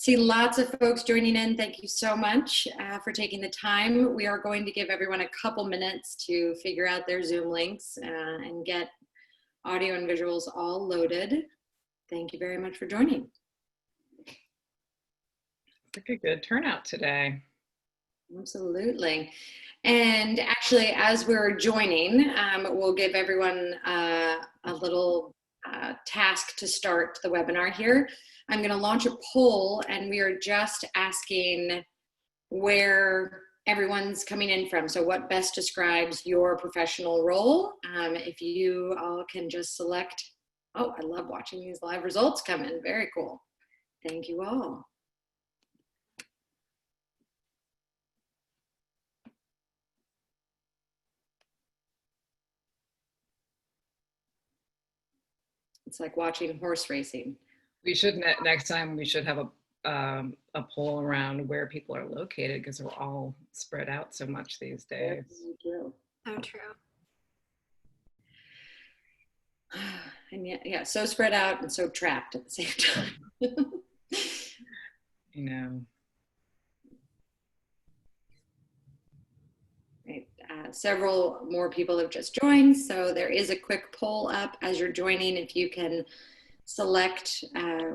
See lots of folks joining in. Thank you so much for taking the time. We are going to give everyone a couple minutes to figure out their Zoom links and get audio and visuals all loaded. Thank you very much for joining. Like a good turnout today. Absolutely. And actually, as we're joining, we'll give everyone a little task to start the webinar here. I'm going to launch a poll, and we are just asking where everyone's coming in from. So what best describes your professional role? If you all can just select, oh, I love watching these live results come in. Very cool. Thank you all. It's like watching horse racing. We should, next time, we should have a poll around where people are located, because we're all spread out so much these days. So true. And yeah, so spread out and so trapped at the same time. You know. Right. Several more people have just joined, so there is a quick poll up as you're joining. If you can select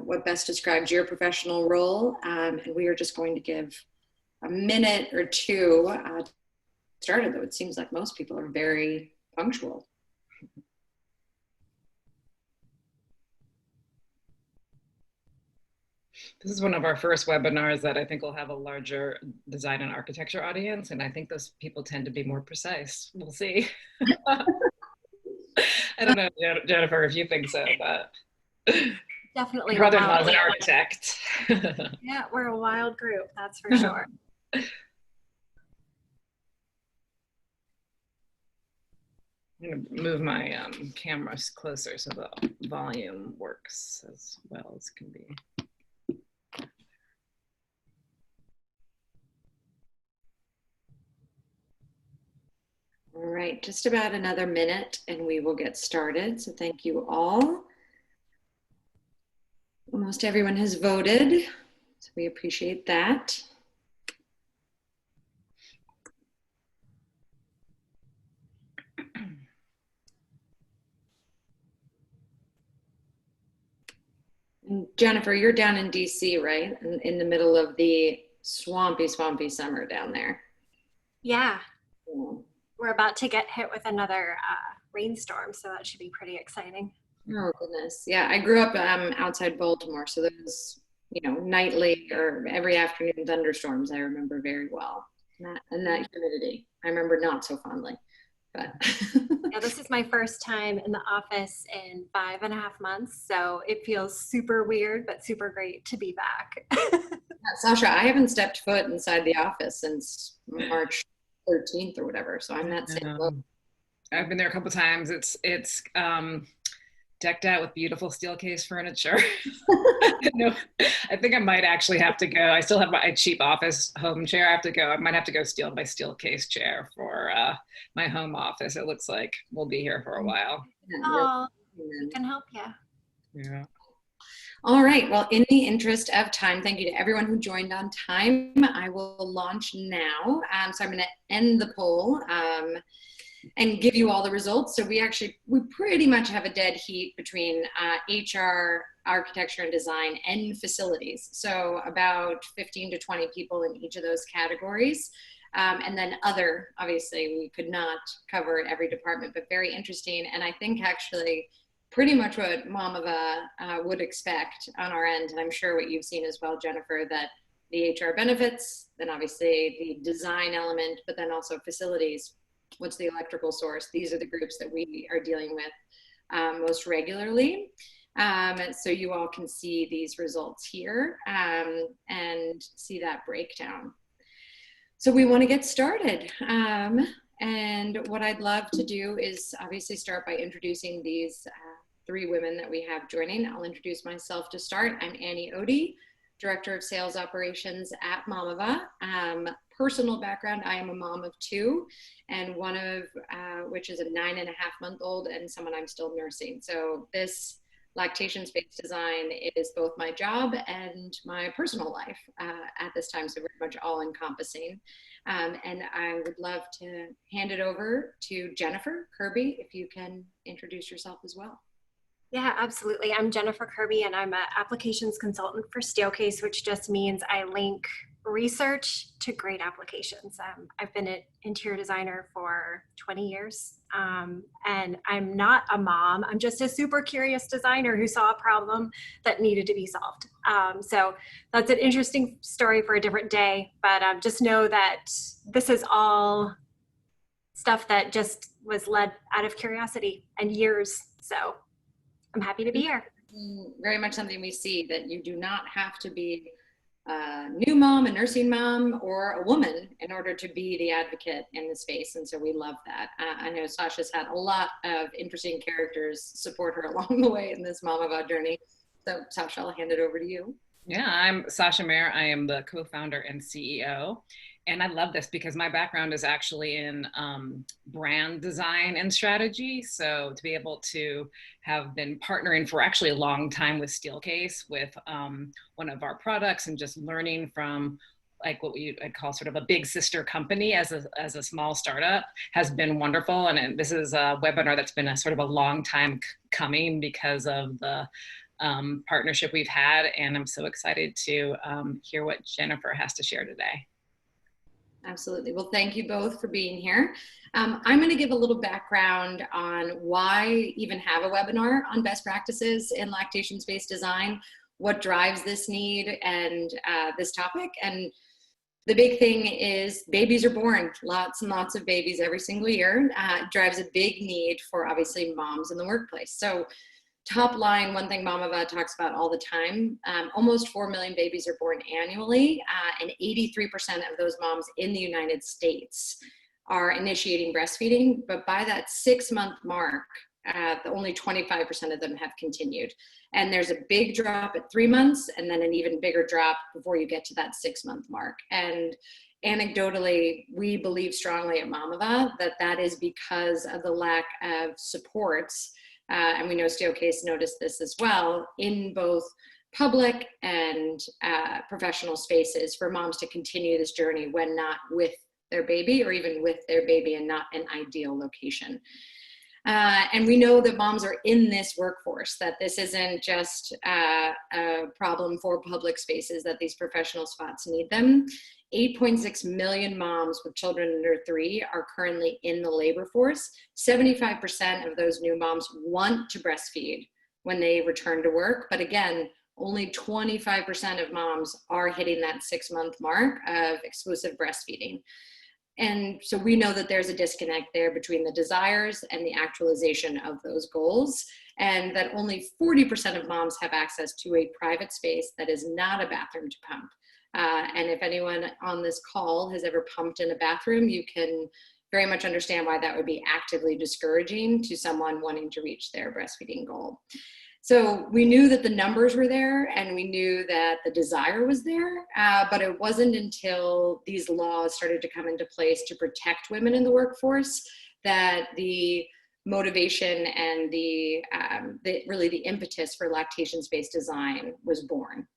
what best describes your professional role, and we are just going to give a minute or two started, though it seems like most people are very punctual. This is one of our first webinars that I think will have a larger design and architecture audience, and I think those people tend to be more precise. We'll see. I don't know, Jennifer, if you think so, but definitely. My brother-in-law is an architect. Yeah, we're a wild group, that's for sure. I'm going to move my cameras closer so the volume works as well as can be. All right, just about another minute and we will get started. So thank you all. Almost everyone has voted, so we appreciate that. And Jennifer, you're down in DC, right? In the middle of the swampy summer down there. Yeah. We're about to get hit with another rainstorm, so that should be pretty exciting. Oh goodness, yeah. I grew up outside Baltimore, so those, nightly or every afternoon thunderstorms I remember very well. And that humidity, I remember not so fondly. But yeah, this is my first time in the office in 5.5 months, so it feels super weird but super great to be back. Sascha, I haven't stepped foot inside the office since March 13th or whatever, so I'm not saying I've been there a couple times. It's decked out with beautiful Steelcase furniture. No, I think I might actually have to go. I still have my cheap office home chair. I might have to go steal my Steelcase chair for my home office. It looks like we'll be here for a while. Oh, we can help you. Yeah. All right, well, in the interest of time, thank you to everyone who joined on time. I will launch now. So I'm going to end the poll and give you all the results. So we pretty much have a dead heat between HR, architecture and design, and facilities. So about 15 to 20 people in each of those categories. And then other, obviously, we could not cover every department, but very interesting. And I think actually pretty much what Mamava would expect on our end, and I'm sure what you've seen as well, Jennifer, that the HR benefits, then obviously the design element, but then also facilities. What's the electrical source? These are the groups that we are dealing with most regularly. So you all can see these results here and see that breakdown. So we want to get started. And what I'd love to do is obviously start by introducing these three women that we have joining. I'll introduce myself to start. I'm Annie Odie, Director of Sales Operations at Mamava. Personal background, I am a mom of two, and one of which is a 9.5-month-old and someone I'm still nursing. So this lactation-based design is both my job and my personal life at this time, so very much all-encompassing. And I would love to hand it over to Jennifer Kirby, if you can introduce yourself as well. Yeah, absolutely. I'm Jennifer Kirby, and I'm an applications consultant for Steelcase, which just means I link research to great applications. I've been an interior designer for 20 years, and I'm not a mom. I'm just a super curious designer who saw a problem that needed to be solved. So that's an interesting story for a different day, but just know that this is all stuff that just was led out of curiosity and years. So I'm happy to be here. Very much something we see, that you do not have to be a new mom, a nursing mom, or a woman in order to be the advocate in the space. And so we love that. I know Sascha's had a lot of interesting characters support her along the way in this Mamava journey. So Sascha, I'll hand it over to you. Yeah, I'm Sascha Mayer. I am the co-founder and CEO. And I love this because my background is actually in brand design and strategy. So to be able to have been partnering for actually a long time with Steelcase, with one of our products, and just learning from like what I'd call sort of a big sister company as a small startup has been wonderful. And this is a webinar that's been a sort of a long time coming because of the partnership we've had. And I'm so excited to hear what Jennifer has to share today. Absolutely. Well, thank you both for being here. I'm going to give a little background on why even have a webinar on best practices in lactation-based design, what drives this need and this topic. And the big thing is babies are born, lots and lots of babies every single year. Drives a big need for obviously moms in the workplace. So top line, one thing Mamava talks about all the time, almost 4 million babies are born annually, and 83% of those moms in the United States are initiating breastfeeding, but by that 6-month mark, only 25% of them have continued. And there's a big drop at 3 months, and then an even bigger drop before you get to that 6-month mark. And anecdotally, we believe strongly at Mamava that that is because of the lack of supports. And we know Steelcase noticed this as well in both public and professional spaces for moms to continue this journey when not with their baby, or even with their baby and not an ideal location. And we know that moms are in this workforce, that this isn't just a problem for public spaces, that these professional spots need them. 8.6 million moms with children under 3 are currently in the labor force. 75% of those new moms want to breastfeed when they return to work. But again, only 25% of moms are hitting that 6-month mark of exclusive breastfeeding. And so we know that there's a disconnect there between the desires and the actualization of those goals, and that only 40% of moms have access to a private space that is not a bathroom to pump. And if anyone on this call has ever pumped in a bathroom, you can very much understand why that would be actively discouraging to someone wanting to reach their breastfeeding goal. So we knew that the numbers were there, and we knew that the desire was there, but it wasn't until these laws started to come into place to protect women in the workforce that the motivation and really the impetus for lactation-based design was born.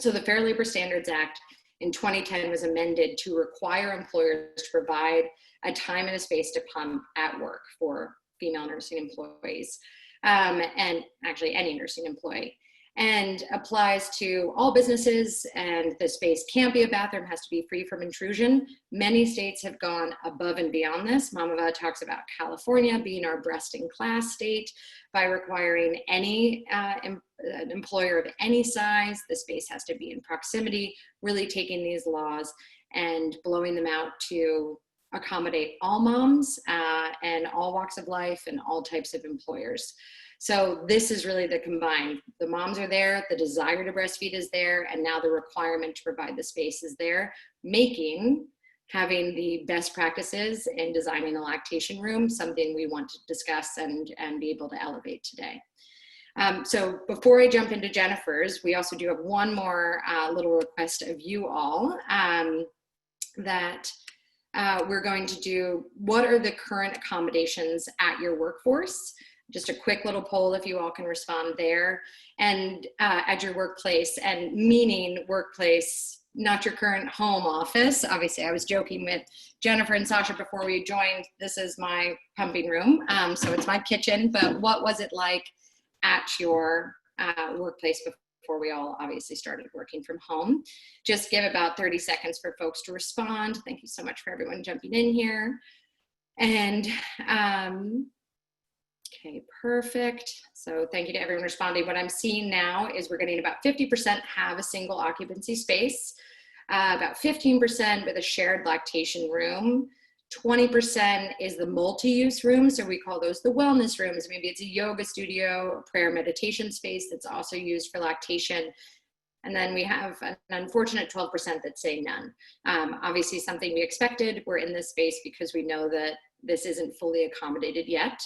So the Fair Labor Standards Act in 2010 was amended to require employers to provide a time and a space to pump at work for female nursing employees, and actually any nursing employee, and applies to all businesses. And the space can't be a bathroom, has to be free from intrusion. Many states have gone above and beyond this. Mamava talks about California being our best in class state by requiring any an employer of any size, the space has to be in proximity, really taking these laws and blowing them out to accommodate all moms and all walks of life and all types of employers. So this is really the combined. The moms are there, the desire to breastfeed is there, and now the requirement to provide the space is there, making having the best practices in designing a lactation room something we want to discuss and be able to elevate today. So before I jump into Jennifer's, we also do have one more little request of you all, that we're going to do, what are the current accommodations at your workforce just a quick little poll if you all can respond there. And at your workplace, and meaning workplace, not your current home office. Obviously, I was joking with Jennifer and Sascha before we joined. This is my pumping room, so it's my kitchen. But what was it like at your workplace before we all obviously started working from home? Just give about 30 seconds for folks to respond. Thank you so much for everyone jumping in here. And okay, perfect. So thank you to everyone responding. What I'm seeing now is we're getting about 50% have a single occupancy space, about 15% with a shared lactation room, 20% is the multi-use room. So we call those the wellness rooms. Maybe it's a yoga studio, a prayer meditation space that's also used for lactation. And then we have an unfortunate 12% that say none. Obviously something we expected. We're in this space because we know that this isn't fully accommodated yet.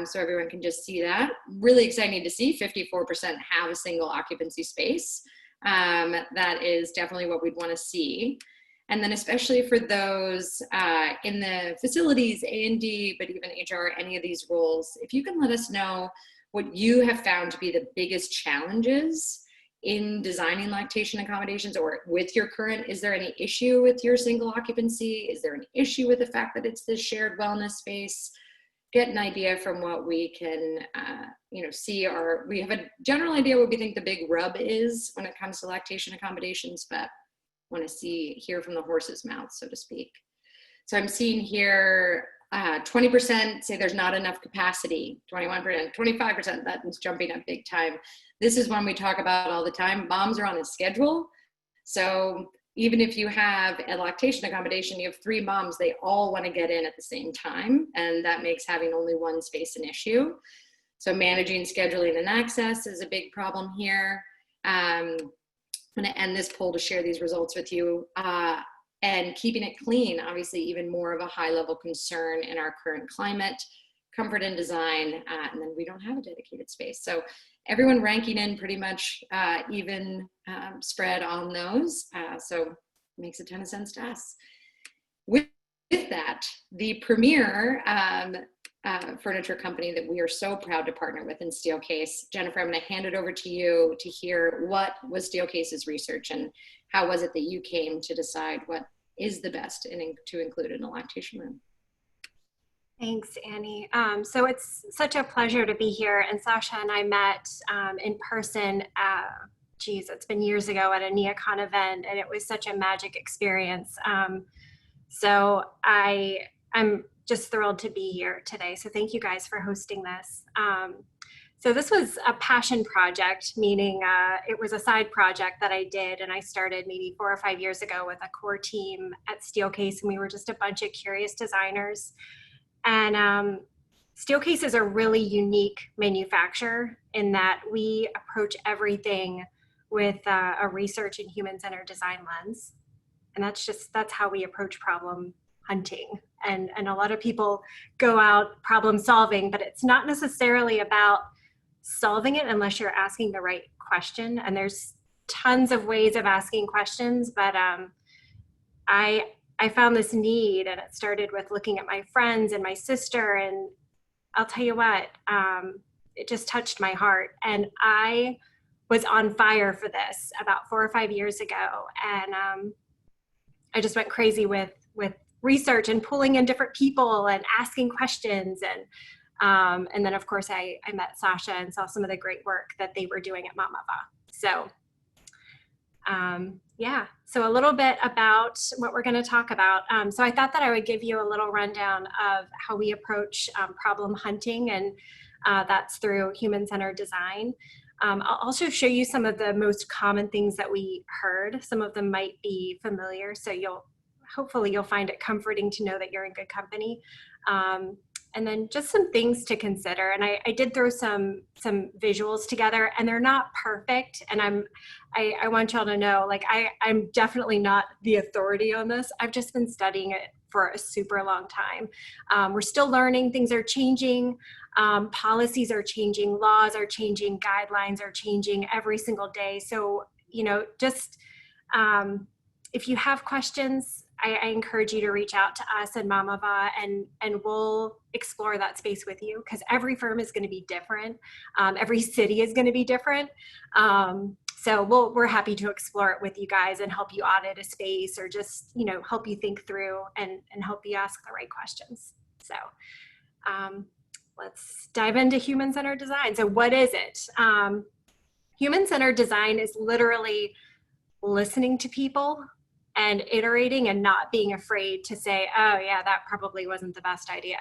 So everyone can just see that. Really exciting to see 54% have a single occupancy space. That is definitely what we'd want to see. And then especially for those in the facilities, A&D, but even HR, any of these roles, if you can let us know what you have found to be the biggest challenges in designing lactation accommodations, or with your current, is there any issue with your single occupancy? Is there an issue with the fact that it's this shared wellness space? Get an idea from what we can, see, or we have a general idea what we think the big rub is when it comes to lactation accommodations, but want to hear from the horse's mouth, so to speak. So I'm seeing here 20% say there's not enough capacity, 21%, 25%, that's jumping up big time. This is one we talk about all the time. Moms are on a schedule. So even if you have a lactation accommodation, you have 3 moms, they all want to get in at the same time. And that makes having only one space an issue. So managing scheduling and access is a big problem here. I'm going to end this poll to share these results with you. And keeping it clean, obviously even more of a high level concern in our current climate, comfort and design, and then we don't have a dedicated space. So everyone ranking in pretty much even spread on those. So it makes a ton of sense to us. With that, the premier furniture company that we are so proud to partner with in Steelcase. Jennifer, I'm going to hand it over to you to hear what was Steelcase's research and how was it that you came to decide what is the best to include in a lactation room. Thanks, Annie. So it's such a pleasure to be here. And Sascha and I met in person, it's been years ago at a NeoCon event, and it was such a magic experience. So I'm just thrilled to be here today. So thank you guys for hosting this. So this was a passion project, meaning it was a side project that I did, and I started maybe 4 or 5 years ago with a core team at Steelcase, and we were just a bunch of curious designers. And Steelcase is a really unique manufacturer in that we approach everything with a research and human-centered design lens. And that's how we approach problem hunting. And a lot of people go out problem solving, but it's not necessarily about solving it unless you're asking the right question. And there's tons of ways of asking questions, but I found this need, and it started with looking at my friends and my sister, and I'll tell you what, it just touched my heart. And I was on fire for this about 4 or 5 years ago, and I just went crazy with research and pulling in different people and asking questions, and then of course I met Sascha and saw some of the great work that they were doing at Mamava. So yeah, so a little bit about what we're going to talk about. So I thought that I would give you a little rundown of how we approach problem hunting, and that's through human-centered design. I'll also show you some of the most common things that we heard. Some of them might be familiar, so hopefully you'll find it comforting to know that you're in good company. And then just some things to consider. And I did throw some visuals together, and they're not perfect. And I want y'all to know, like, I'm definitely not the authority on this. I've just been studying it for a super long time. We're still learning, things are changing, policies are changing, laws are changing, guidelines are changing every single day. So, just if you have questions, I encourage you to reach out to us and Mamava, and we'll explore that space with you, because every firm is going to be different. Every city is going to be different. So we're happy to explore it with you guys and help you audit a space, or just, you know, help you think through and help you ask the right questions. So let's dive into human-centered design. So what is it? Human-centered design is literally listening to people and iterating and not being afraid to say, oh yeah, that probably wasn't the best idea.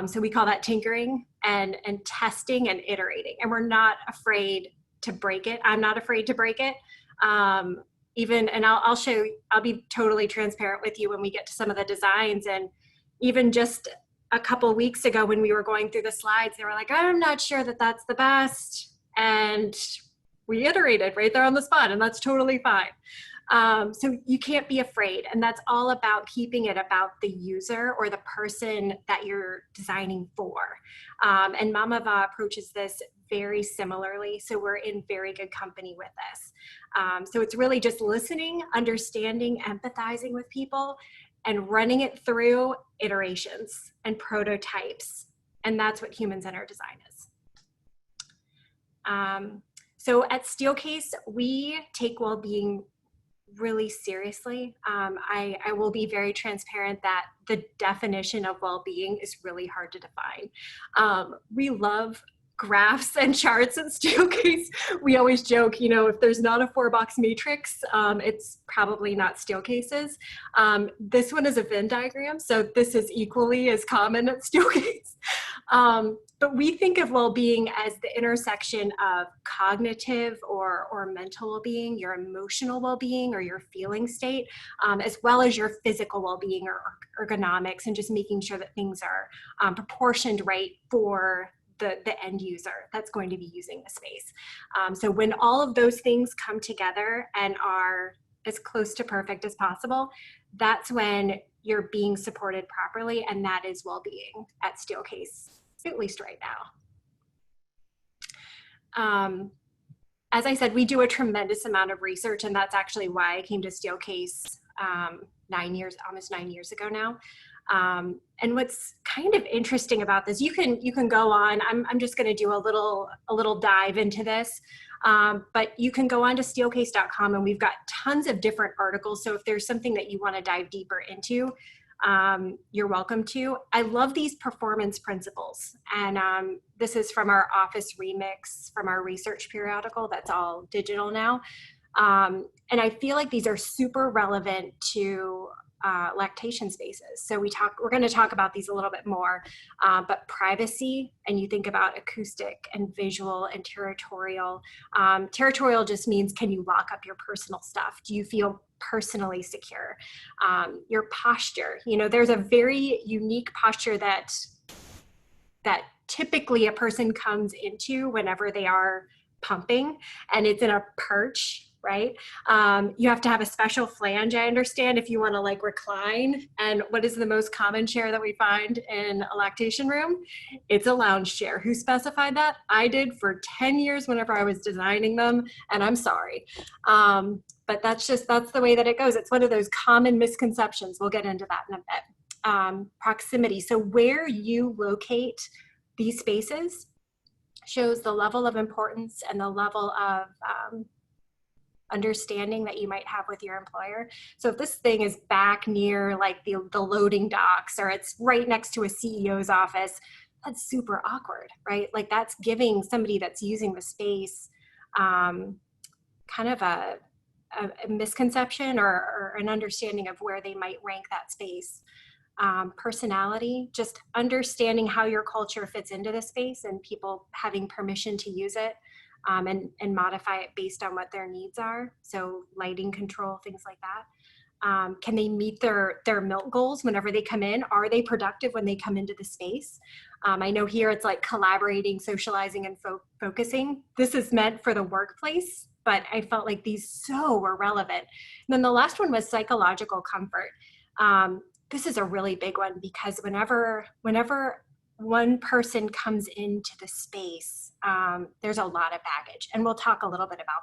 So we call that tinkering and testing and iterating. And we're not afraid to break it. I'm not afraid to break it. And I'll show you, I'll be totally transparent with you when we get to some of the designs. And even just a couple of weeks ago when we were going through the slides, they were like, I'm not sure that that's the best. And we iterated right there on the spot, and that's totally fine. So you can't be afraid, and that's all about keeping it about the user or the person that you're designing for. And Mamava approaches this very similarly, so we're in very good company with this. So it's really just listening, understanding, empathizing with people, and running it through iterations and prototypes, and that's what human-centered design is. So at Steelcase, we take well-being really seriously. I will be very transparent that the definition of well-being is really hard to define. We love graphs and charts at Steelcase. We always joke, you know, if there's not a 4-box matrix, it's probably not Steelcase's. This one is a Venn diagram, so this is equally as common at Steelcase. But we think of well-being as the intersection of cognitive or mental well-being, your emotional well-being or your feeling state, as well as your physical well-being or ergonomics, and just making sure that things are proportioned right for the end user that's going to be using the space. So when all of those things come together and are as close to perfect as possible, that's when you're being supported properly, and that is well-being at Steelcase, at least right now. As I said, we do a tremendous amount of research, and that's actually why I came to Steelcase almost 9 years ago now. And what's kind of interesting about this, you can go on, I'm just going to do a little dive into this, but you can go on to steelcase.com, and we've got tons of different articles. So if there's something that you want to dive deeper into, you're welcome to. I love these performance principles. And this is from our Office Remix, from our research periodical, that's all digital now. And I feel like these are super relevant to lactation spaces. So we're going to talk about these a little bit more, but privacy, and you think about acoustic and visual and territorial. Territorial just means, can you lock up your personal stuff? Do you feel personally secure? Your posture, you know, there's a very unique posture that typically a person comes into whenever they are pumping, and it's in a perch, right? You have to have a special flange, I understand, if you want to like recline. And what is the most common chair that we find in a lactation room? It's a lounge chair. Who specified that? I did for 10 years whenever I was designing them, and I'm sorry. But that's the way that it goes. It's one of those common misconceptions. We'll get into that in a bit. Proximity. So where you locate these spaces shows the level of importance and the level of understanding that you might have with your employer. So if this thing is back near like the loading docks, or it's right next to a CEO's office, that's super awkward, right? Like that's giving somebody that's using the space kind of a misconception or an understanding of where they might rank that space. Personality, just understanding how your culture fits into the space and people having permission to use it. And modify it based on what their needs are. So lighting control, things like that. Can they meet their milk goals whenever they come in? Are they productive when they come into the space? I know here it's like collaborating, socializing, and focusing. This is meant for the workplace, but I felt like these so were relevant. And then the last one was psychological comfort. This is a really big one, because whenever one person comes into the space, there's a lot of baggage, and we'll talk a little bit about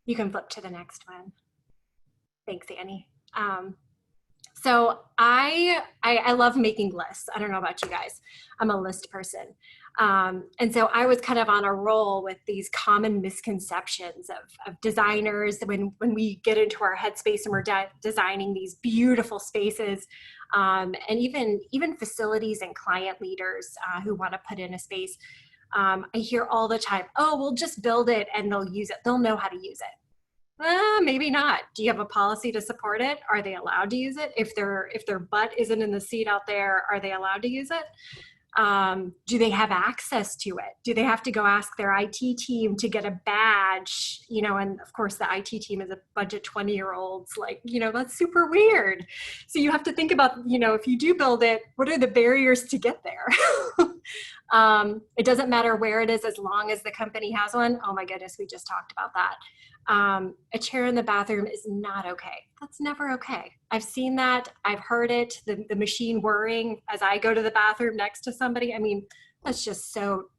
You can flip to the next one. Thanks, Annie. So I love making lists. I don't know about you guys. I'm a list person. And so I was kind of on a roll with these common misconceptions of designers when we get into our headspace and we're designing these beautiful spaces, and even facilities and client leaders who want to put in a space. I hear all the time, oh, we'll just build it and they'll use it. They'll know how to use it. Maybe not. Do you have a policy to support it? Are they allowed to use it? If their butt isn't in the seat out there, are they allowed to use it? Do they have access to it? Do they have to go ask their IT team to get a badge? You know, and of course the IT team is a bunch of 20-year-olds, like, you know, that's super weird. So you have to think about, you know, if you do build it, what are the barriers to get there? It doesn't matter where it is as long as the company has one. Oh my goodness, we just talked about that. A chair in the bathroom is not okay. That's never okay. I've seen that. I've heard it. The machine whirring as I go to the bathroom next to somebody. I mean, that's just so,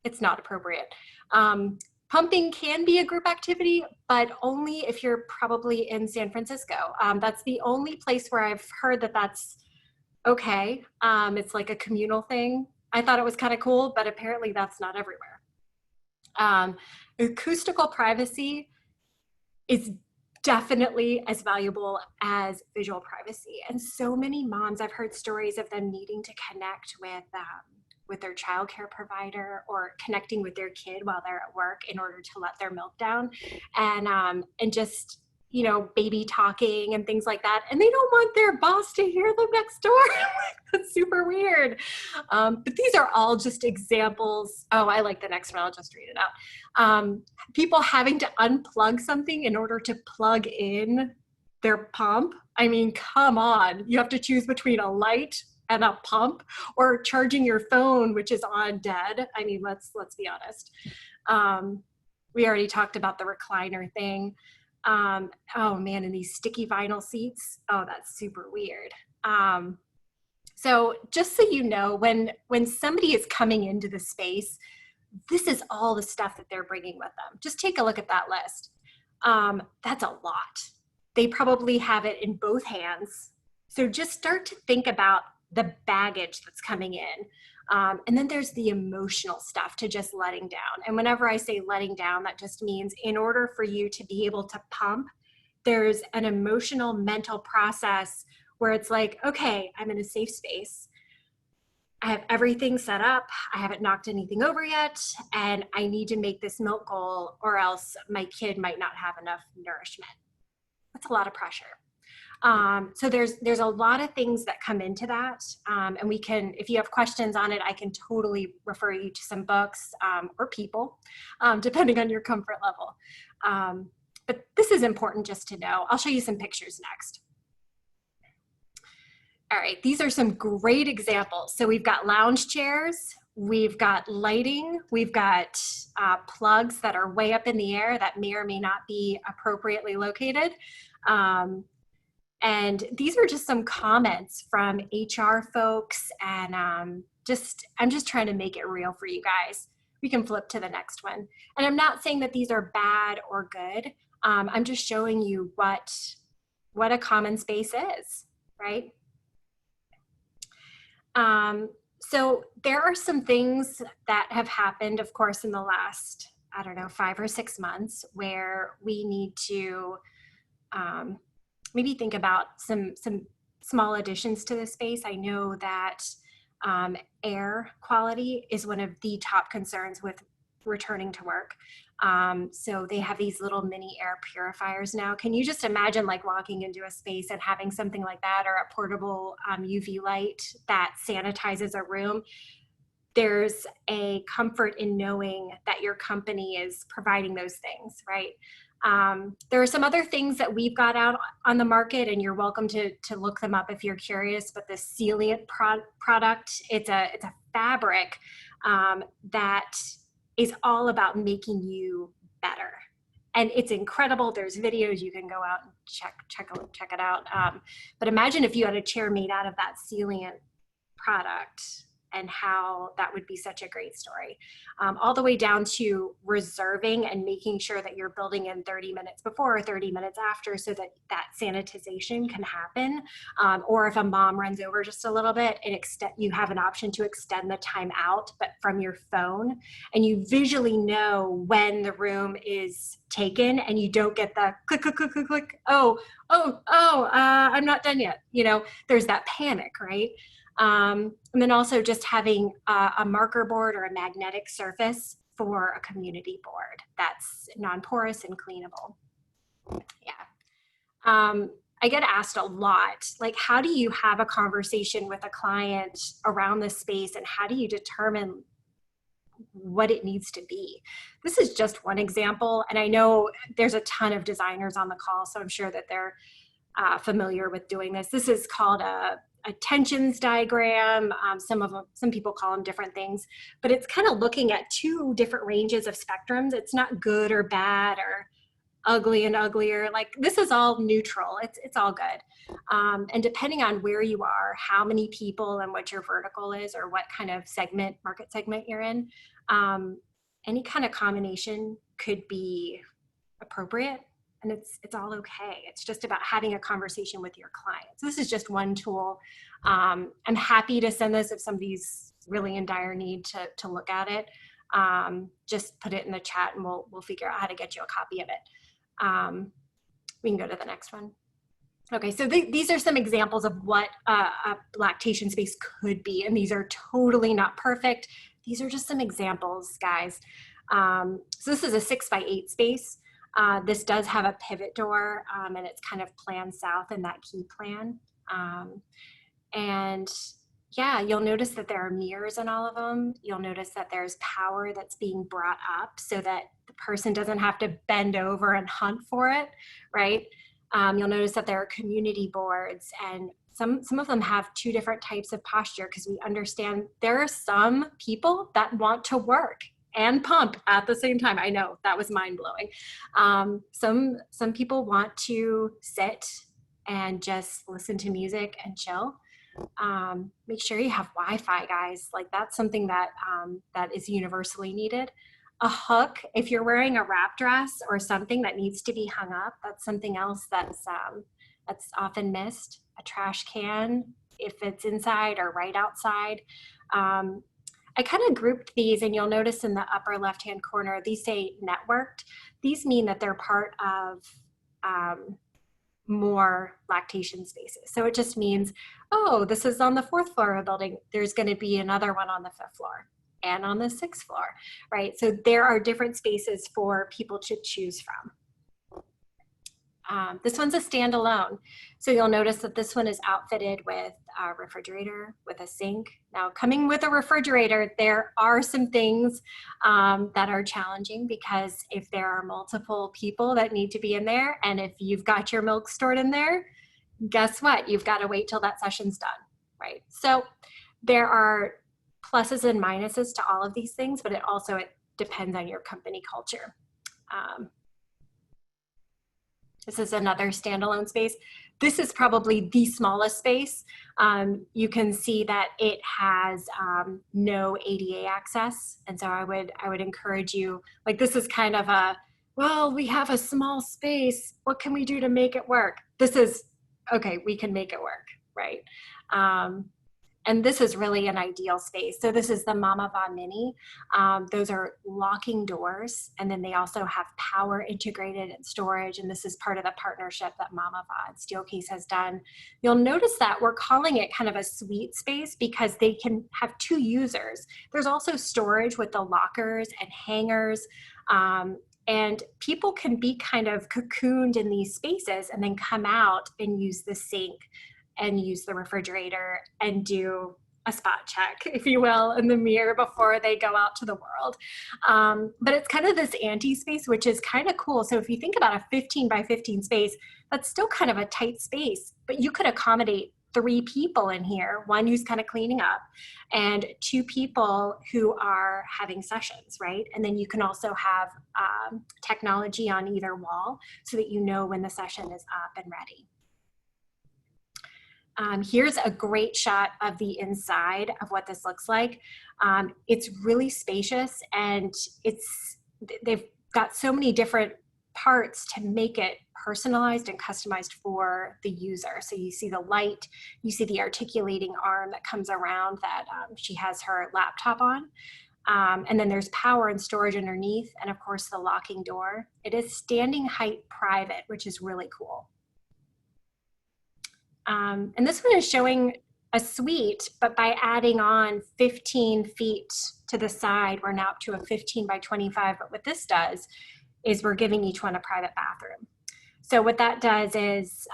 it's not appropriate. Pumping can be a group activity, but only if you're probably in San Francisco. That's the only place where I've heard that that's okay. It's like a communal thing. I thought it was kind of cool, but apparently that's not everywhere. Acoustical privacy is definitely as valuable as visual privacy. And so many moms, I've heard stories of them needing to connect with their childcare provider or connecting with their kid while they're at work in order to let their milk down, and just, you know, baby talking and things like that. And they don't want their boss to hear them next door. That's super weird. But these are all just examples. Oh, I like the next one. I'll just read it out. People having to unplug something in order to plug in their pump. I mean, come on. You have to choose between a light and a pump, or charging your phone, which is on dead. I mean, let's be honest. We already talked about the recliner thing. Oh man, and these sticky vinyl seats. Oh, that's super weird. So just so you know, when somebody is coming into the space, this is all the stuff that they're bringing with them. Just take a look at that list. That's a lot. They probably have it in both hands. So just start to think about the baggage that's coming in. And then there's the emotional stuff to just letting down. And whenever I say letting down, that just means in order for you to be able to pump, there's an emotional, mental process where it's like, okay, I'm in a safe space. I have everything set up. I haven't knocked anything over yet. And I need to make this milk goal or else my kid might not have enough nourishment. That's a lot of pressure. So there's a lot of things that come into that. And we can, if you have questions on it, I can totally refer you to some books, or people, depending on your comfort level. But this is important just to know. I'll show you some pictures next. All right, these are some great examples. So we've got lounge chairs, we've got lighting, we've got plugs that are way up in the air that may or may not be appropriately located. And these are just some comments from HR folks, and I'm just trying to make it real for you guys. We can flip to the next one. And I'm not saying that these are bad or good. I'm just showing you what a common space is, right? So there are some things that have happened, of course, in the last, I don't know, 5 or 6 months where we need to maybe think about some small additions to the space. I know that air quality is one of the top concerns with returning to work. So they have these little mini air purifiers now. Can you just imagine like walking into a space and having something like that, or a portable UV light that sanitizes a room? There's a comfort in knowing that your company is providing those things, right? There are some other things that we've got out on the market, and you're welcome to look them up if you're curious, but the Sealant product, it's a fabric that is all about making you better. And it's incredible. There's videos, you can go out and check it out. But imagine if you had a chair made out of that Sealant product. and how that would be such a great story. All the way down to reserving and making sure that you're building in 30 minutes before or 30 minutes after so that that sanitization can happen. Or if a mom runs over just a little bit, you have an option to extend the time out, but from your phone, and you visually know when the room is taken and you don't get the click, click, click, click, click. I'm not done yet. There's that panic, right? And then also just having a marker board or a magnetic surface for a community board that's non-porous and cleanable. Yeah. I get asked a lot, like, how do you have a conversation with a client around this space, and how do you determine what it needs to be? This is just one example, and I know there's a ton of designers on the call, so I'm sure that they're familiar with doing this. This is called a tensions diagram. Some people call them different things, but it's kind of looking at two different ranges of spectrums. It's not good or bad or ugly and uglier. Like, this is all neutral. It's all good. And depending on where you are, how many people, and what your vertical is, or what kind of market segment you're in, any kind of combination could be appropriate. And it's all okay. It's just about having a conversation with your clients. This is just one tool. I'm happy to send this if somebody's really in dire need to look at it. Just put it in the chat and we'll figure out how to get you a copy of it. We can go to the next one. Okay, so these are some examples of what a lactation space could be, and these are totally not perfect. These are just some examples, guys. So this is a 6x8 space. This does have a pivot door, and it's kind of planned south in that key plan. And yeah, you'll notice that there are mirrors in all of them. You'll notice that there's power that's being brought up so that the person doesn't have to bend over and hunt for it, right? You'll notice that there are community boards, and some of them have two different types of posture, because we understand there are some people that want to work and pump at the same time. I know, that was mind-blowing. Some people want to sit and just listen to music and chill. Make sure you have Wi-Fi, guys. Like, that's something that that is universally needed. A hook, if you're wearing a wrap dress or something that needs to be hung up, that's something else that's often missed. A trash can, if it's inside or right outside. I kind of grouped these, and you'll notice in the upper left-hand corner, these say networked. These mean that they're part of more lactation spaces. So it just means, oh, this is on the 4th floor of a building. There's going to be another one on the 5th floor and on the 6th floor, right? So there are different spaces for people to choose from. This one's a standalone. So you'll notice that this one is outfitted with a refrigerator, with a sink. Now, coming with a refrigerator, there are some things that are challenging, because if there are multiple people that need to be in there, and if you've got your milk stored in there, guess what? You've got to wait till that session's done, right? So there are pluses and minuses to all of these things, but it depends on your company culture. This is another standalone space. This is probably the smallest space. You can see that it has no ADA access. And so I would encourage you, like, this is kind of well, we have a small space. What can we do to make it work? This is, okay, we can make it work, right? And this is really an ideal space. So this is the Mamava Mini. Those are locking doors, and then they also have power integrated and storage, and this is part of the partnership that Mamava and Steelcase has done. You'll notice that we're calling it kind of a suite space because they can have 2 users. There's also storage with the lockers and hangers, and people can be kind of cocooned in these spaces and then come out and use the sink and use the refrigerator and do a spot check, if you will, in the mirror before they go out to the world. But it's kind of this anti-space, which is kind of cool. So if you think about a 15 by 15 space, that's still kind of a tight space, but you could accommodate 3 people in here, one who's kind of cleaning up, and 2 people who are having sessions, right? And then you can also have technology on either wall so that you know when the session is up and ready. Here's a great shot of the inside of what this looks like. It's really spacious, and they've got so many different parts to make it personalized and customized for the user. So you see the light, you see the articulating arm that comes around that she has her laptop on. And then there's power and storage underneath, and of course the locking door. It is standing height private, which is really cool. And this one is showing a suite, but by adding on 15 feet to the side, we're now up to a 15 by 25. But what this does is we're giving each one a private bathroom. So what that does is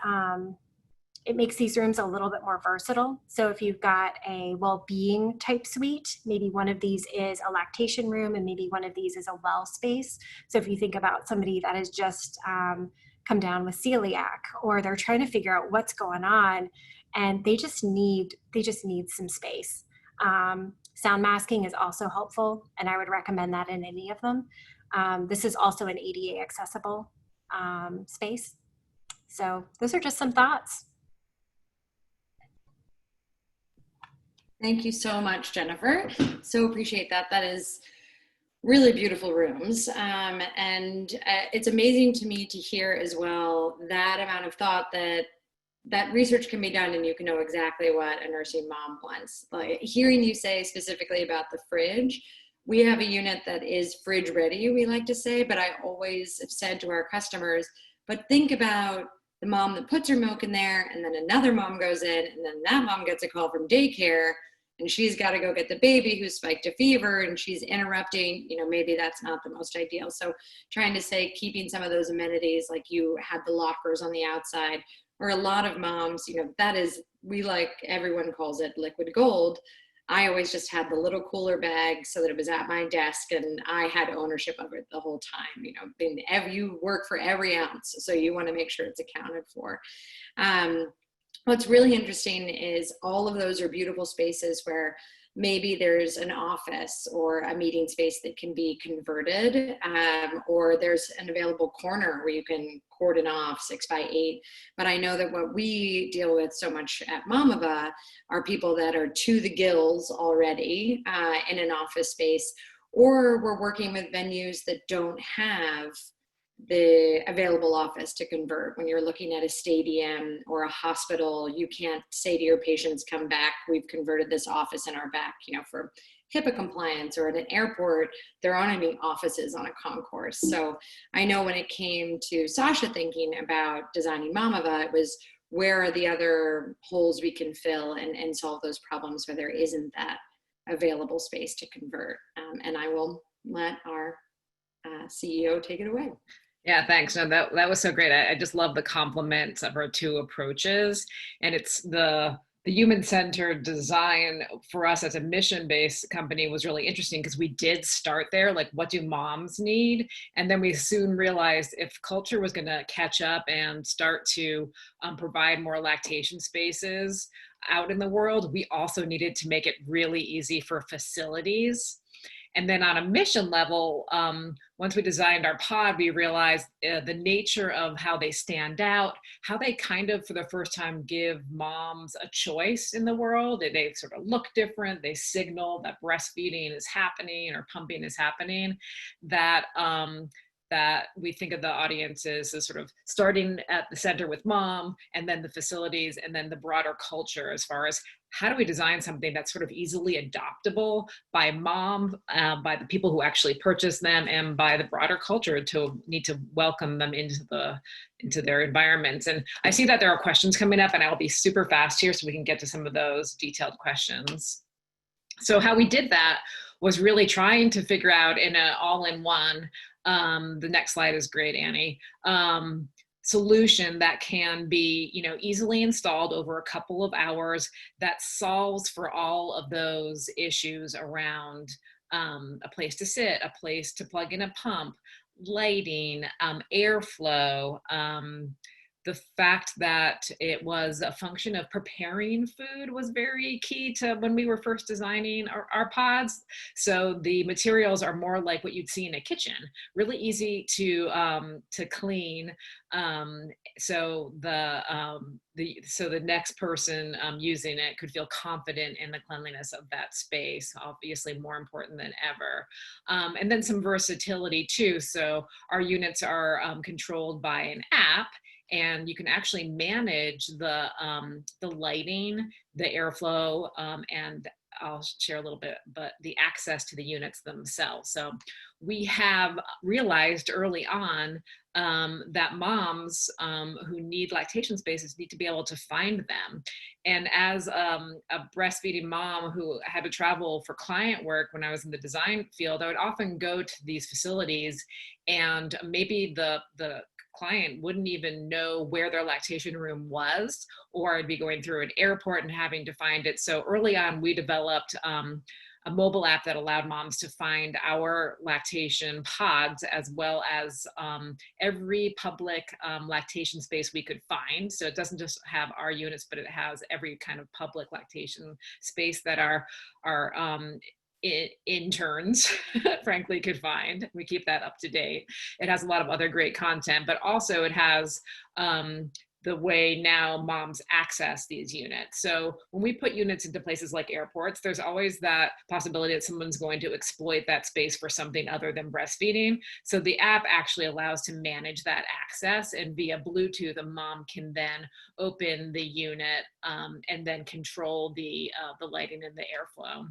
it makes these rooms a little bit more versatile. So if you've got a well-being type suite, maybe one of these is a lactation room, and maybe one of these is a well space. So if you think about somebody that has just come down with celiac, or they're trying to figure out what's going on, and they just need some space. Sound masking is also helpful, and I would recommend that in any of them. This is also an ADA accessible space. So those are just some thoughts. Thank you so much, Jennifer. So appreciate that. That is really beautiful rooms. And it's amazing to me to hear as well that amount of thought that research can be done and you can know exactly what a nursing mom wants. Like hearing you say specifically about the fridge, we have a unit that is fridge ready, we like to say, but I always have said to our customers, but think about the mom that puts her milk in there, and then another mom goes in, and then that mom gets a call from daycare, and she's got to go get the baby who spiked a fever, and she's interrupting, maybe that's not the most ideal. So trying to say, keeping some of those amenities, like you had the lockers on the outside, or a lot of moms, that is, everyone calls it liquid gold. I always just had the little cooler bag so that it was at my desk and I had ownership of it the whole time. You work for every ounce, so you want to make sure it's accounted for. What's really interesting is all of those are beautiful spaces where maybe there's an office or a meeting space that can be converted, or there's an available corner where you can cordon off 6x8. But I know that what we deal with so much at Mamava are people that are to the gills already in an office space, or we're working with venues that don't have the available office to convert. When you're looking at a stadium or a hospital, you can't say to your patients, come back, we've converted this office in our back, for HIPAA compliance. Or at an airport, there aren't any offices on a concourse. So I know when it came to Sascha thinking about designing Mamava, it was, where are the other holes we can fill and solve those problems where there isn't that available space to convert. And I will let our CEO take it away. Yeah, thanks. No, that was so great. I just love the complement of our two approaches. And it's the human-centered design for us as a mission-based company was really interesting because we did start there, like what do moms need? And then we soon realized if culture was going to catch up and start to provide more lactation spaces out in the world, we also needed to make it really easy for facilities. And then on a mission level, once we designed our pod, we realized the nature of how they stand out, how they kind of, for the first time, give moms a choice in the world. They sort of look different. They signal that breastfeeding is happening or pumping is happening, that we think of the audiences as sort of starting at the center with mom, and then the facilities, and then the broader culture as far as how do we design something that's sort of easily adoptable by mom, by the people who actually purchase them, and by the broader culture to need to welcome them into their environments. And I see that there are questions coming up, and I'll be super fast here so we can get to some of those detailed questions. So how we did that was really trying to figure out in an all-in-one, the next slide is great, Annie, solution that can be, easily installed over a couple of hours that solves for all of those issues around a place to sit, a place to plug in a pump, lighting, airflow, the fact that it was a function of preparing food was very key to when we were first designing our pods. So the materials are more like what you'd see in a kitchen, really easy to clean. So the next person using it could feel confident in the cleanliness of that space, obviously more important than ever. And then some versatility too. So our units are controlled by an app, and you can actually manage the lighting, the airflow, and I'll share a little bit, but the access to the units themselves. So we have realized early on that moms who need lactation spaces need to be able to find them. And as a breastfeeding mom who had to travel for client work when I was in the design field, I would often go to these facilities, and maybe the client wouldn't even know where their lactation room was, or I'd be going through an airport and having to find it. So early on, we developed a mobile app that allowed moms to find our lactation pods, as well as every public lactation space we could find. So it doesn't just have our units, but it has every kind of public lactation space that our interns frankly could find. We keep that up to date. It has a lot of other great content, but also it has the way now moms access these units. So when we put units into places like airports, there's always that possibility that someone's going to exploit that space for something other than breastfeeding. So the app actually allows to manage that access, and via Bluetooth, a mom can then open the unit and then control the lighting and the airflow.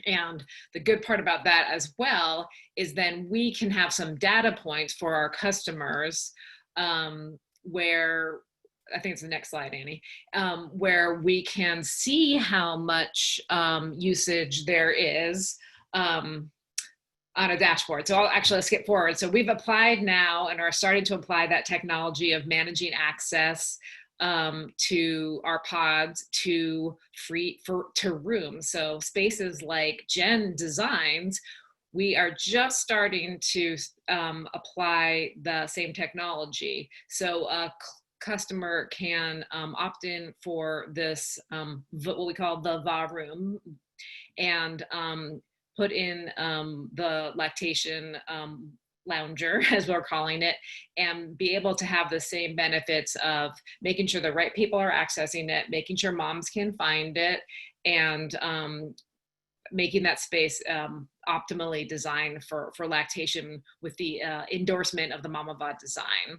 And the good part about that as well is then we can have some data points for our customers where, I think it's the next slide, Annie, where we can see how much usage there is on a dashboard. So let's skip forward. So we've applied now and are starting to apply that technology of managing access to our pods to rooms. So spaces like Jen designs, we are just starting to apply the same technology. So a customer can opt in for this, what we call the VA room, and put in the lactation lounger, as we're calling it, and be able to have the same benefits of making sure the right people are accessing it, making sure moms can find it, and making that space optimally designed for lactation with the endorsement of the Mamava design.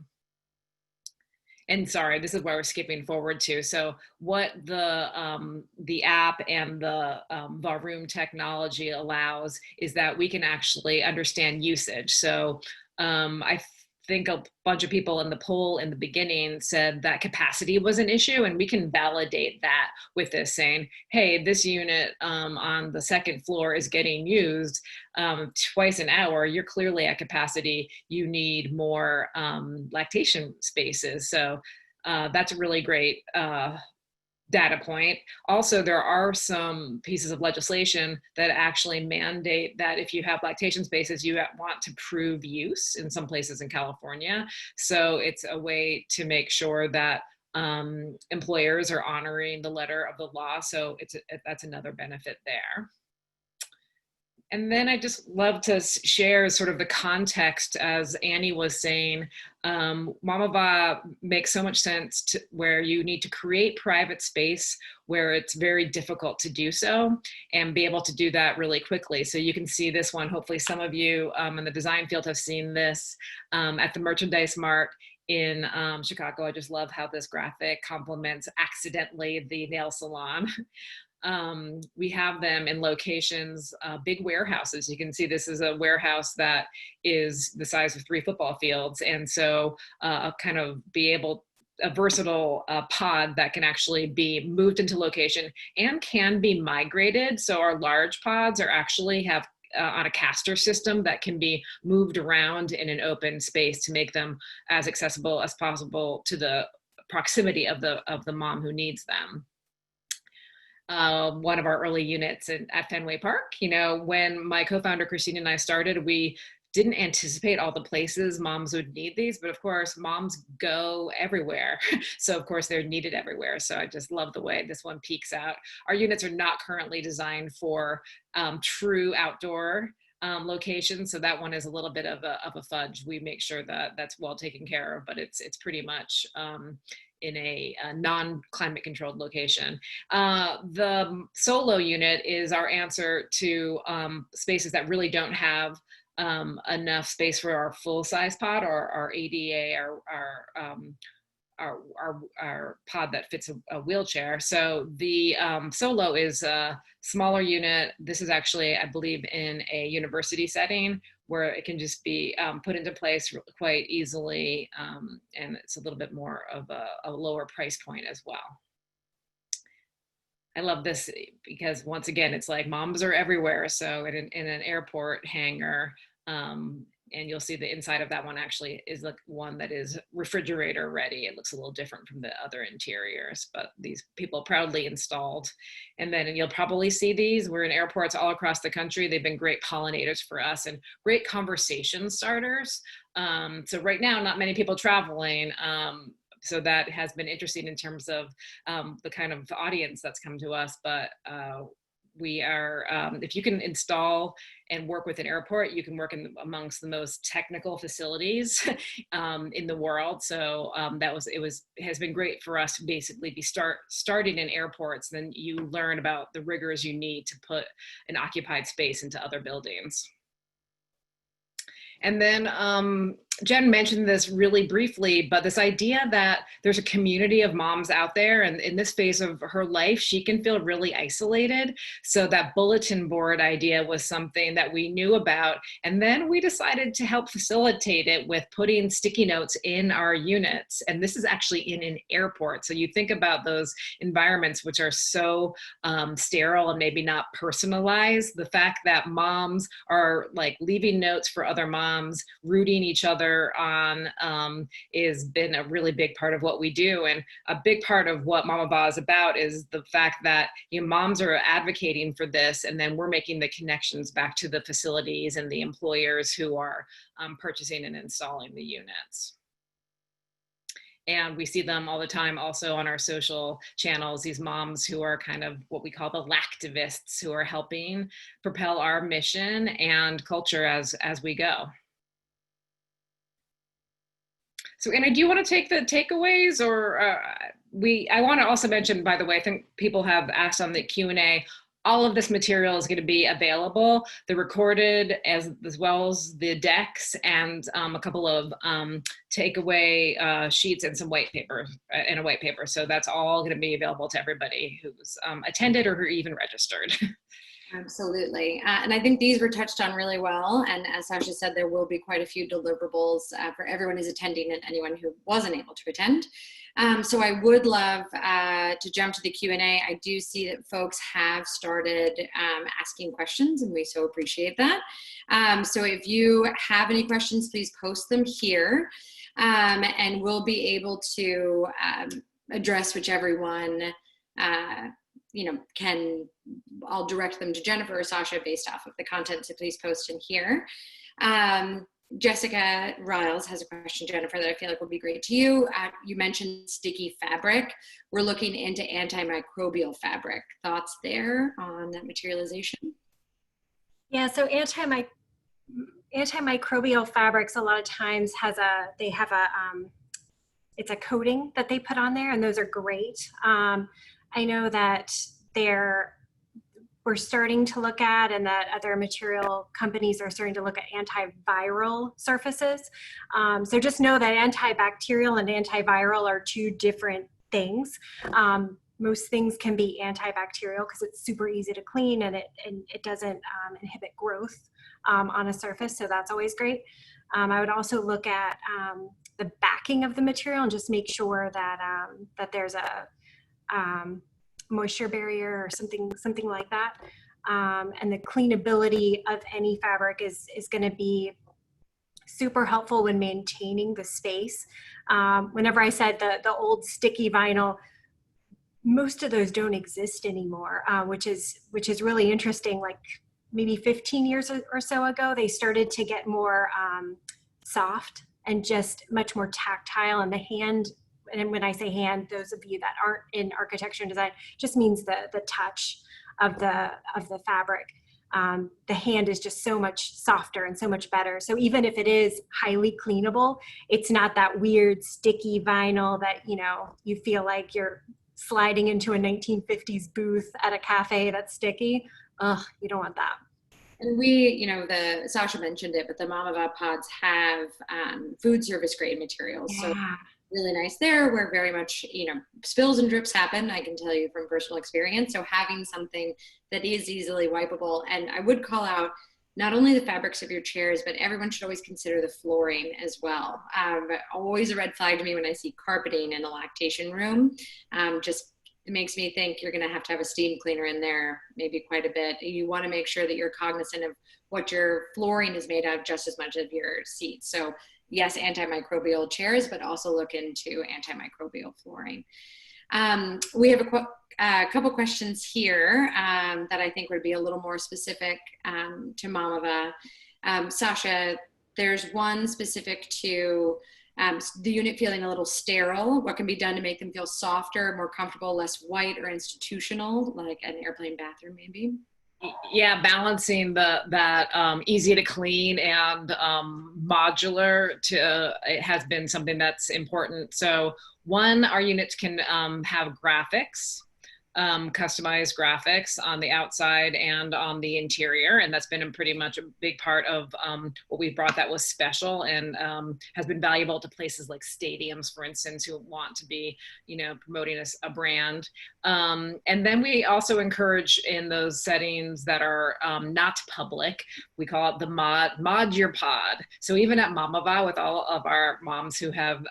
And sorry, this is why we're skipping forward to. So what the app and the room technology allows is that we can actually understand usage. So I think a bunch of people in the poll in the beginning said that capacity was an issue, and we can validate that with this, saying, hey, this unit on the second floor is getting used twice an hour. You're clearly at capacity. You need more lactation spaces. So that's a really great data point. Also, there are some pieces of legislation that actually mandate that if you have lactation spaces, you want to prove use in some places in California. So it's a way to make sure that employers are honoring the letter of the law. So that's another benefit there. And then I just love to share sort of the context, as Annie was saying. Mamava makes so much sense where you need to create private space where it's very difficult to do so, and be able to do that really quickly. So you can see this one. Hopefully some of you in the design field have seen this at the Merchandise Mart in Chicago. I just love how this graphic complements accidentally the nail salon. We have them in locations, big warehouses. You can see this is a warehouse that is the size of 3 football fields. And so kind of be able, a versatile pod that can actually be moved into location and can be migrated. So our large pods are actually have on a caster system that can be moved around in an open space to make them as accessible as possible to the proximity of the mom who needs them. One of our early units at Fenway Park, when my co-founder Christine and I started, we didn't anticipate all the places moms would need these, but of course moms go everywhere. So of course they're needed everywhere. So I just love the way this one peeks out. Our units are not currently designed for true outdoor location. So that one is a little bit of a fudge. We make sure that that's well taken care of, but it's pretty much in a non-climate controlled location. The solo unit is our answer to spaces that really don't have enough space for our full size pod or our ADA, our pod that fits a wheelchair. So the solo is a smaller unit. This is actually, I believe, in a university setting where it can just be put into place quite easily, and it's a little bit more of a lower price point as well. I love this because once again, it's like moms are everywhere. So in an airport hangar, and you'll see the inside of that one actually is like one that is refrigerator ready. It looks a little different from the other interiors, but these people proudly installed. And then you'll probably see these. We're in airports all across the country. They've been great pollinators for us and great conversation starters. So right now, not many people traveling. So that has been interesting in terms of the kind of audience that's come to us, but we are, if you can install and work with an airport, you can work in amongst the most technical facilities in the world. So it has been great for us to basically be starting in airports. Then you learn about the rigors you need to put an occupied space into other buildings. And then Jen mentioned this really briefly, but this idea that there's a community of moms out there, and in this phase of her life, she can feel really isolated. So that bulletin board idea was something that we knew about. And then we decided to help facilitate it with putting sticky notes in our units. And this is actually in an airport. So you think about those environments which are so sterile and maybe not personalized. The fact that moms are like leaving notes for other moms, rooting each other on has been a really big part of what we do. And a big part of what Mamava is about is the fact that moms are advocating for this, and then we're making the connections back to the facilities and the employers who are purchasing and installing the units. And we see them all the time also on our social channels, these moms who are kind of what we call the lactivists, who are helping propel our mission and culture as we go. So Anna, do you want to take the takeaways, or I want to also mention, by the way, I think people have asked on the Q&A, all of this material is going to be available, the recorded as well as the decks, and a couple of takeaway sheets and some white paper, and a white paper. So that's all going to be available to everybody who's attended or who even registered. Absolutely. And I think these were touched on really well. And as Sascha said, there will be quite a few deliverables for everyone who's attending and anyone who wasn't able to attend. So I would love to jump to the Q&A. I do see that folks have started asking questions, and we so appreciate that. So if you have any questions, please post them here, and we'll be able to address whichever one I'll direct them to Jennifer or Sascha based off of the content, so please post in here. Jessica Riles has a question, Jennifer, that I feel like will be great to you. You mentioned sticky fabric. We're looking into antimicrobial fabric. Thoughts there on that materialization? Yeah, so antimicrobial fabrics a lot of times it's a coating that they put on there, and those are great. I know that we're starting to look at, and that other material companies are starting to look at antiviral surfaces. So just know that antibacterial and antiviral are two different things. Most things can be antibacterial because it's super easy to clean, and it doesn't inhibit growth on a surface, so that's always great. I would also look at the backing of the material and just make sure that that there's a moisture barrier or something like that. And the cleanability of any fabric is going to be super helpful when maintaining the space. Whenever I said the old sticky vinyl, most of those don't exist anymore, which is really interesting. Like maybe 15 years or so ago, they started to get more soft and just much more tactile. And the hand, and when I say hand, those of you that aren't in architecture and design, just means the touch of the fabric. The hand is just so much softer and so much better. So even if it is highly cleanable, it's not that weird sticky vinyl that, you know, you feel like you're sliding into a 1950s booth at a cafe that's sticky. Ugh, you don't want that. And we, you know, Sascha mentioned it, but the Mamava pods have food service grade materials. Yeah. So really nice there, where very much, you know, spills and drips happen. I can tell you from personal experience. So having something that is easily wipeable, and I would call out not only the fabrics of your chairs, but everyone should always consider the flooring as well. Always a red flag to me when I see carpeting in a lactation room. Just it makes me think you're going to have a steam cleaner in there, maybe quite a bit. You want to make sure that you're cognizant of what your flooring is made of just as much as your seats. So yes, antimicrobial chairs, but also look into antimicrobial flooring. We have a couple questions here that I think would be a little more specific to Mamava. Sascha, there's one specific to the unit feeling a little sterile. What can be done to make them feel softer, more comfortable, less white or institutional, like an airplane bathroom maybe? Yeah, balancing that easy to clean and modular it has been something that's important. So one, our units can have graphics, customized graphics on the outside and on the interior. And that's been pretty much a big part of what we brought that was special and has been valuable to places like stadiums, for instance, who want to be, you know, promoting a brand. And then we also encourage in those settings that are not public, we call it the mod your pod. So even at Mamava, with all of our moms who have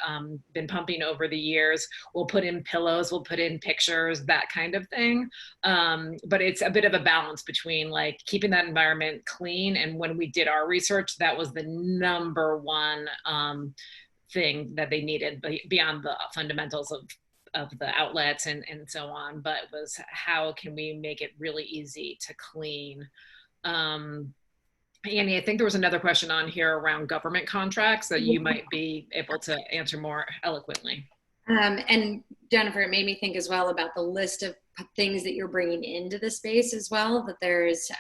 been pumping over the years, we'll put in pillows, we'll put in pictures, that kind of thing. But it's a bit of a balance between like keeping that environment clean. And when we did our research, that was the number one thing that they needed beyond the fundamentals of the outlets and so on, but was how can we make it really easy to clean? Annie, I think there was another question on here around government contracts that you might be able to answer more eloquently. And Jennifer, it made me think as well about the list of things that you're bringing into the space as well, that there's,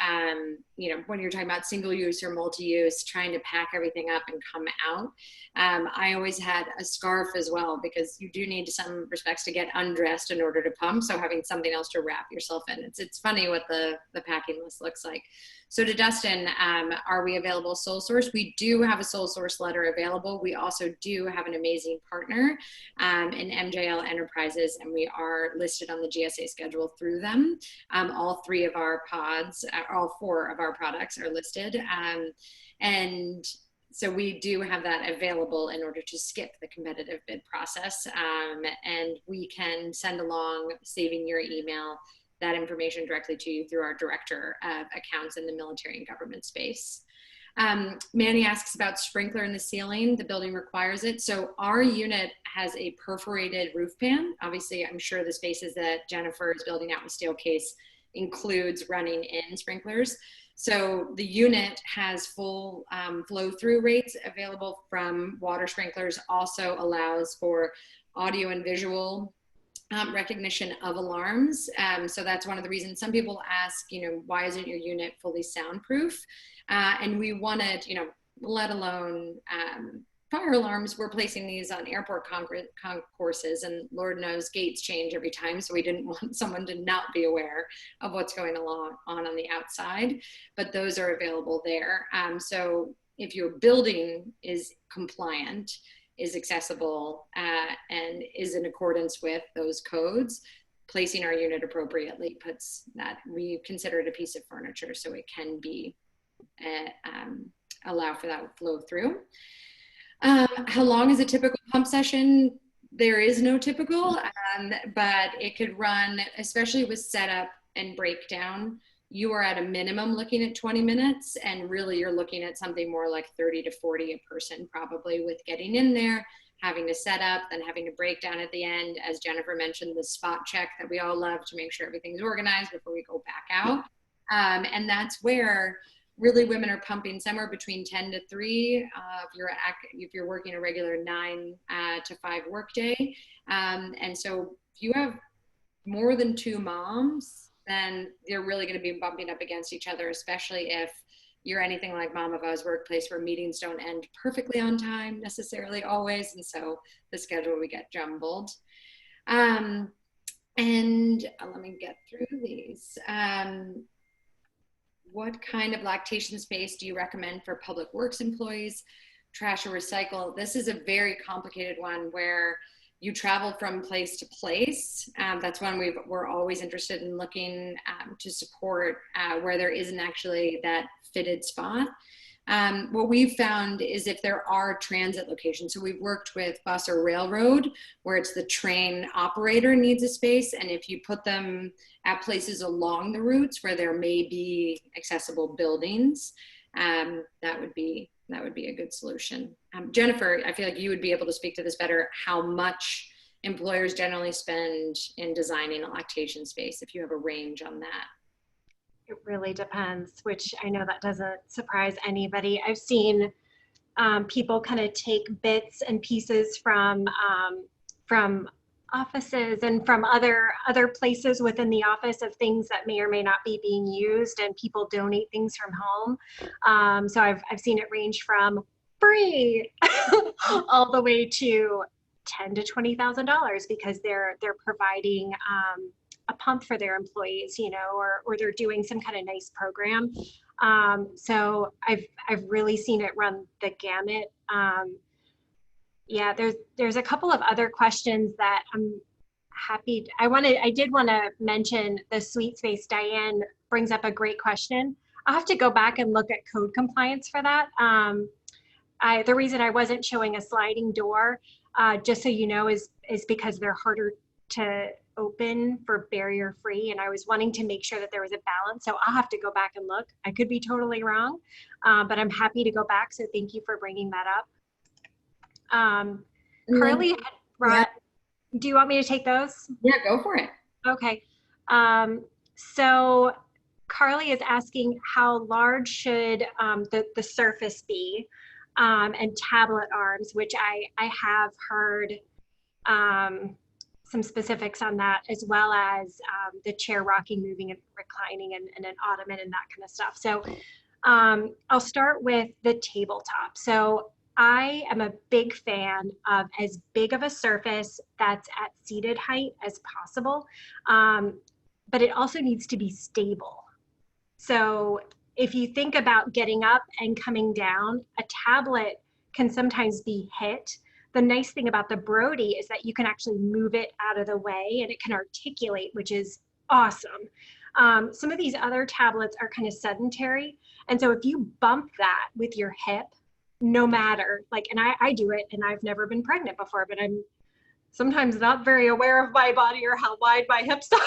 you know, when you're talking about single use or multi-use, trying to pack everything up and come out. I always had a scarf as well, because you do need, to some respects, to get undressed in order to pump. So having something else to wrap yourself in. It's funny what the packing list looks like. So to Dustin, are we available sole source? We do have a sole source letter available. We also do have an amazing partner in MJL Enterprises, and we are listed on the GSA schedule through them. All three of our pods, all four of our products are listed. And so we do have that available in order to skip the competitive bid process. And we can send along, saving your email, that information directly to you through our director of accounts in the military and government space. Manny asks about sprinkler in the ceiling. The building requires it. So our unit has a perforated roof pan. Obviously, I'm sure the spaces that Jennifer is building out with Steelcase includes running in sprinklers. So the unit has full flow through rates available from water sprinklers, also allows for audio and visual recognition of alarms. So that's one of the reasons some people ask, you know, why isn't your unit fully soundproof? And we wanted, you know, let alone fire alarms, we're placing these on airport concourses, and Lord knows gates change every time. So we didn't want someone to not be aware of what's going on the outside, but those are available there. So if your building is compliant, is accessible, and is in accordance with those codes, placing our unit appropriately puts that, we consider it a piece of furniture, so it can be allow for that flow through. How long is a typical pump session? There is no typical, but it could run, especially with setup and breakdown, you are at a minimum looking at 20 minutes, and really you're looking at something more like 30 to 40 a person, probably, with getting in there, having to set up, then having to break down at the end. As Jennifer mentioned, the spot check that we all love to make sure everything's organized before we go back out. And that's where really women are pumping somewhere between 10 to 3 if you're working a regular 9 to 5 workday. And so if you have more than 2 moms, then you're really going to be bumping up against each other, especially if you're anything like Mamava's workplace, where meetings don't end perfectly on time necessarily always. And so the schedule we get jumbled. And let me get through these. What kind of lactation space do you recommend for public works employees? Trash or recycle? This is a very complicated one where you travel from place to place. That's when we're always interested in looking to support where there isn't actually that fitted spot. What we've found is if there are transit locations, so we've worked with bus or railroad where it's the train operator needs a space, and if you put them at places along the routes where there may be accessible buildings, that would be a good solution. Jennifer, I feel like you would be able to speak to this better, how much employers generally spend in designing a lactation space, if you have a range on that. It really depends, which I know that doesn't surprise anybody. I've seen people kind of take bits and pieces from offices and from other places within the office of things that may or may not be being used, and people donate things from home. So I've seen it range from free all the way to $10,000 to $20,000 because they're providing a pump for their employees, you know, or they're doing some kind of nice program. So I've really seen it run the gamut. Yeah, there's a couple of other questions that I'm happy. I did want to mention the suite space. Diane brings up a great question. I'll have to go back and look at code compliance for that. The reason I wasn't showing a sliding door, just so you know, is because they're harder to open for barrier free, and I was wanting to make sure that there was a balance. So I'll have to go back and look. I could be totally wrong, but I'm happy to go back. So thank you for bringing that up. Carly had brought, do you want me to take those? Yeah, go for it. Okay. So Carly is asking how large should the surface be, and tablet arms, which I have heard some specifics on that, as well as the chair rocking, moving and reclining, and an ottoman and that kind of stuff. So I'll start with the tabletop. So I am a big fan of as big of a surface that's at seated height as possible, but it also needs to be stable. So if you think about getting up and coming down, a tablet can sometimes be hit. The nice thing about the Brody is that you can actually move it out of the way and it can articulate, which is awesome. Some of these other tablets are kind of sedentary. And so if you bump that with your hip, no matter, like, and I do it, and I've never been pregnant before, but I'm sometimes not very aware of my body or how wide my hips are.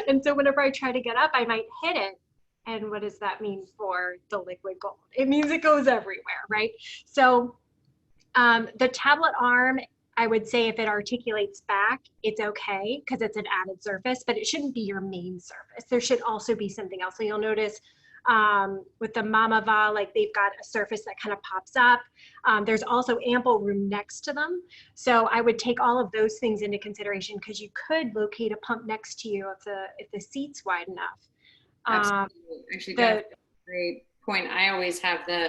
And so whenever I try to get up, I might hit it. And what does that mean for the liquid gold? It means it goes everywhere, right? So the tablet arm, I would say if it articulates back, it's okay because it's an added surface, but it shouldn't be your main surface. There should also be something else. So you'll notice with the Mamava, like they've got a surface that kind of pops up. There's also ample room next to them. So I would take all of those things into consideration because you could locate a pump next to you if the seat's wide enough. Absolutely. Actually, that's a great point. I always have the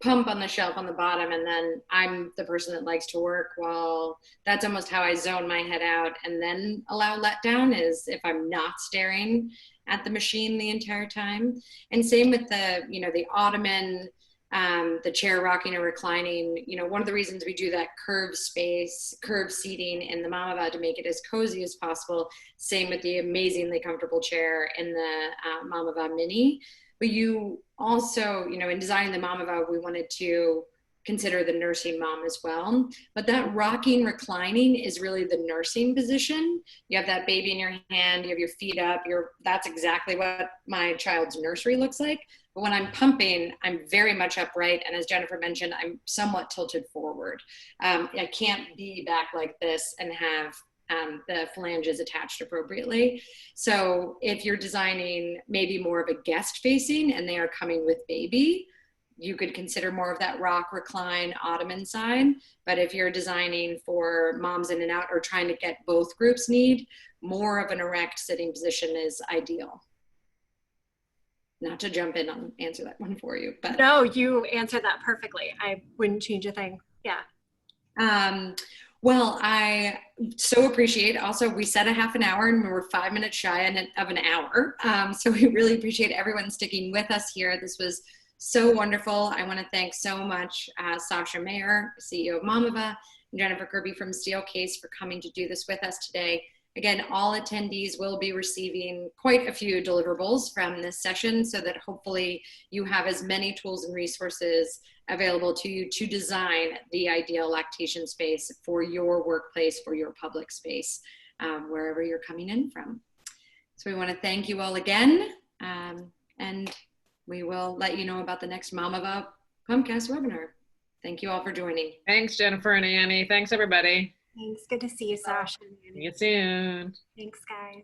pump on the shelf on the bottom, and then I'm the person that likes to work while that's almost how I zone my head out and then allow letdown, is if I'm not staring at the machine the entire time. And same with the, you know, the ottoman, the chair rocking or reclining. You know, one of the reasons we do that curved seating in the Mamava to make it as cozy as possible. Same with the amazingly comfortable chair in the Mamava Mini. But you also, you know, in designing the Mamava, we wanted to consider the nursing mom as well. But that rocking, reclining is really the nursing position. You have that baby in your hand, you have your feet up, that's exactly what my child's nursery looks like. But when I'm pumping, I'm very much upright. And as Jennifer mentioned, I'm somewhat tilted forward. I can't be back like this and have the flanges attached appropriately. So if you're designing maybe more of a guest facing and they are coming with baby, you could consider more of that rock, recline, ottoman side. But if you're designing for moms in and out or trying to get both groups need, more of an erect sitting position is ideal. Not to jump in and answer that one for you, but no, you answered that perfectly. I wouldn't change a thing. Yeah. Well, I so appreciate also, we said a half an hour and we're 5 minutes shy of an hour. So we really appreciate everyone sticking with us here. This was so wonderful. I want to thank so much Sascha Mayer, CEO of Mamava, and Jennifer Kirby from Steelcase for coming to do this with us today. Again, all attendees will be receiving quite a few deliverables from this session so that hopefully you have as many tools and resources available to you to design the ideal lactation space for your workplace, for your public space, wherever you're coming in from. So we want to thank you all again, and we will let you know about the next Mamava Pumpcast webinar. Thank you all for joining. Thanks, Jennifer and Annie. Thanks, everybody. Thanks. Good to see you, Sasha. See you soon. Thanks, guys.